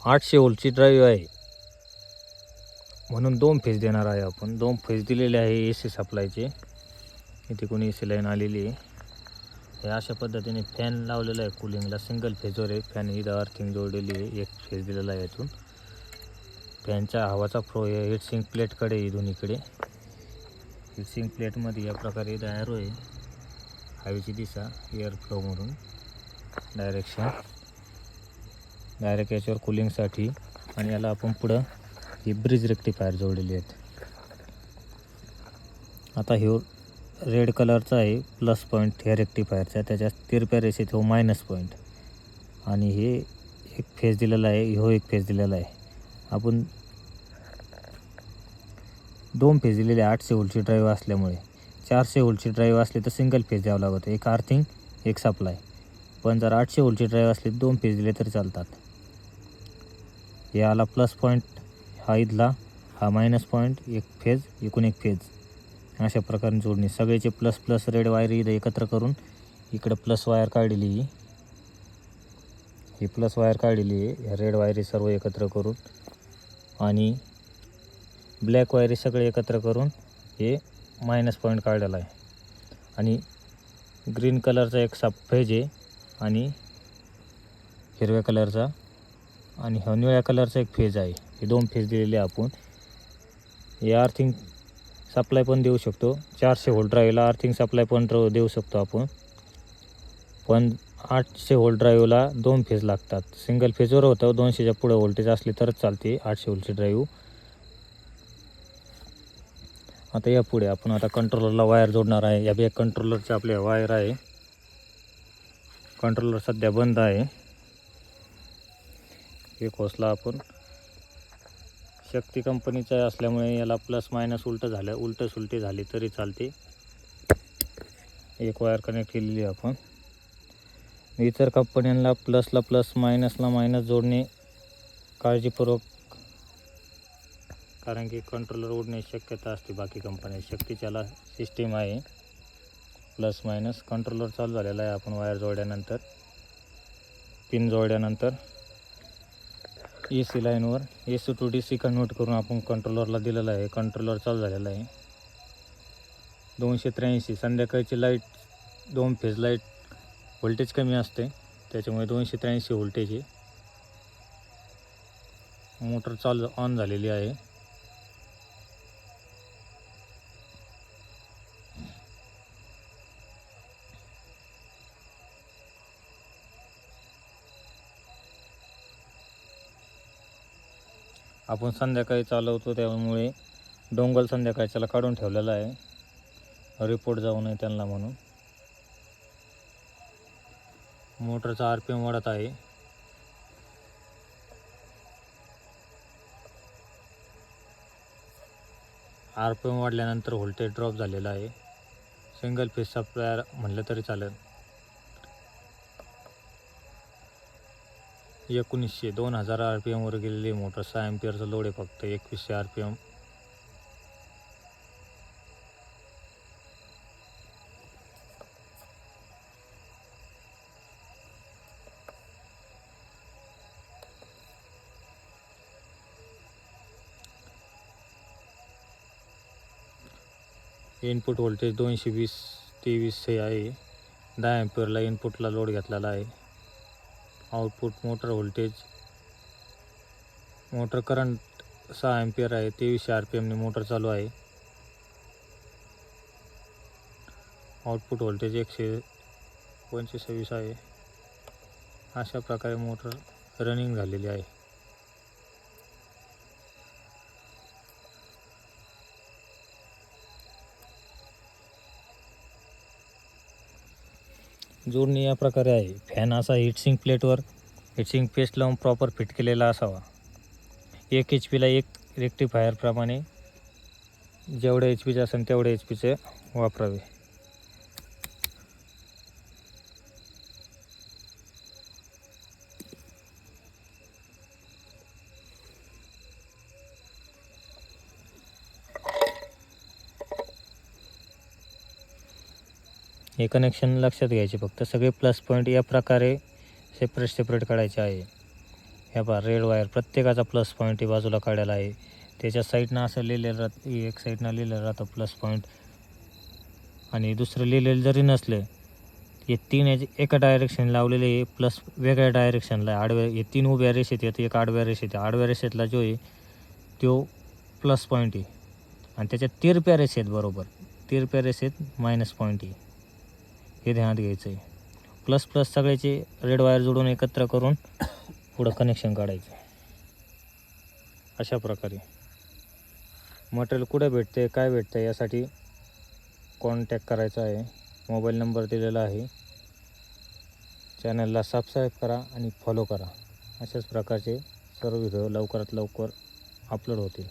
800 व्होल्टची ड्राईव्ह आहे, म्हणून 2 फेज देणार आहे आपण. 2 फेज दिलेले आहे ए सी सप्लायचे. इथे कोणी ए सी लाईन आलेली आहे. हे अशा पद्धतीने फॅन लावलेला आहे कूलिंगला, सिंगल फेजवर आहे फॅन. इथं अर्थिंग जोडलेली आहे, एक फेज दिलेला आहे यातून. फॅनच्या हवाचा फ्लो आहे हीटसिंक प्लेटकडे आहे दोन्हीकडे. हीटसिंक प्लेटमध्ये या प्रकारे इथं ॲरो आहे, हवेची दिशा एअर फ्लोमधून डायरेक्ट याच्यावर कूलिंगसाठी. आणि याला आपण पुढं ही ब्रिज रेक्टिफायर जोडलेली आहेत. आता हे रेड कलरचा आहे प्लस पॉईंट ह्या रेक्टिफायरचा, त्याच्या तिरप्या रेषेत हो मायनस पॉईंट. आणि हे एक फेज दिलेला आहे, हो एक फेज दिलेला आहे. आपण 2 फेज दिलेले 800 व्होल्टची ड्राईव्ह असल्यामुळे. 400 व्होल्टची ड्राईव्ह असली तर सिंगल फेज द्यावं लागतं, एक अर्थिंग एक सप्लाय. पण जर 800 व्होल्टची ड्राईव्ह असली 2 फेज दिले तरी चालतात. याला प्लस पॉईंट हा इथला, हा मायनस पॉईंट, एक फेज एकूण एक फेज. अशा प्रकारे जोडणी सगळ्याचे प्लस प्लस रेड वायर इथं एकत्र करून इकडे प्लस वायर काढलेली, ही प्लस वायर काढलेली आहे. ह्या रेड वायरी सर्व एकत्र करून आणि ब्लॅक वायरी सगळे एकत्र करून हे मायनस पॉईंट काढलेला आहे. आणि ग्रीन कलरचा एक सब फेज आहे आणि हिरव्या कलरचा आणि हा निळ्या कलरचा एक फेज आहे. हे 2 फेज दिलेले आपण. हे अर्थिंग सप्लाय पण देऊ शकतो, 400 व्होल्ट ड्राईव्हला अर्थिंग सप्लाय पण देऊ शकतो आपण. पण 800 व्होल्ट ड्राईव्हला 2 फेज लागतात. सिंगल फेजवर होतं 200च्या पुढे व्होल्टेज असले तरच चालते 800 व्होल्टची ड्राईव्ह. आता या पुढे आपण आता कंट्रोलरला वायर जोडणार आहे. या बॅक कंट्रोलरच्या आपल्या वायर आहे. कंट्रोलर सध्या बंद आहे. एक होसला आपण शक्ती कंपनीचा असल्यामुळे याला प्लस मायनस उलट सुलटी झाली तरी चालते. एक वायर कनेक्ट केलेली आपण. इतर कंपन्यांना प्लसला प्लस मायनसला मायनस जोडणे काळजीपूर्वक, कारण की कंट्रोलर उडण्याची शक्यता असते. बाकी कंपन्या शक्तीच्याला सिस्टीम आहे प्लस मायनस. कंट्रोलर चालू झालेला आहे. आपण वायर जोडल्यानंतर, पिन जोडल्यानंतर ए सी लाईनवर AC to DC कन्वर्ट करून आपण कंट्रोलरला दिलेलं आहे. कंट्रोलर चालू झालेला आहे. 283 संध्याकाळची लाईट, 2 फेज लाईट व्होल्टेज कमी असते त्याच्यामुळे 283 व्होल्टेज आहे. मोटर चालू ऑन झालेली आहे. आपण संध्याकाळी चालवतो त्यामुळे डोंगल संध्याकाळच्याला काढून ठेवलेला आहे, रिपोर्ट जाऊ नये त्यांना म्हणून. मोटरचा RPM वाढत आहे. RPM वाढल्यानंतर व्होल्टेज ड्रॉप झालेला आहे. सिंगल फेज सप्लायर म्हणलं तरी चालेल. 2000 RPM वर गेलेली मोटर. 6 एम्पियरचा लोड आहे फक्त. 2100 RPM. इनपुट व्होल्टेज 220-23 हे आहे. 10 एम्पियरला इनपुटला लोड घेतलेला आहे. Output motor voltage, motor current 6 ampere आहे. 2300 RPM ने मोटर चालू आहे. आउटपुट व्होल्टेज 125 आहे. अशा प्रकारे मोटर रनिंग झालेली आहे. जोडणी या प्रकारे आहे. फॅन असा हीटसिंक प्लेटवर हीटसिंक पेस्ट लावून प्रॉपर फिट केलेला असावा. 1 HP एक रेक्टिफायरप्रमाणे जेवढे HP असेल तेवढे HP वापरावे. हे कनेक्शन लक्षात घ्यायचे फक्त. सगळे प्लस पॉईंट या प्रकारे सेपरेट काढायचे आहे. ह्या पहा रेड वायर प्रत्येकाचा प्लस पॉईंट ही बाजूला काढायला आहे. त्याच्या साईडनं असं लिहिलेलं राहतं, एक साईडनं लिहिलेलं राहतं प्लस पॉईंट, आणि दुसरं लिहिलेलं जरी नसलं हे 3 याचे एका डायरेक्शन लावलेले आहे, प्लस वेगळ्या डायरेक्शनला आडव्या, हे 3 उभ्या रेषेत येतं, एक आडव्या रेषेत. आडव्या रेषेतला जो आहे तो प्लस पॉईंट आहे आणि त्याच्या तिरप्या रेषेत, बरोबर तिरप्या रेषेत मायनस पॉईंट आहे. हे ध्यानात घ्यायचं आहे. प्लस प्लस सगळ्याचे रेड वायर जोडून एकत्र करून पुढं कनेक्शन काढायचं. अशा प्रकारे मटेरियल कुठे भेटते, काय भेटतं, यासाठी कॉन्टॅक्ट करायचा आहे. मोबाईल नंबर दिलेला आहे. चॅनलला सबस्क्राईब करा आणि फॉलो करा. अशाच प्रकारचे सर्व व्हिडिओ लवकरात लवकर अपलोड होतील.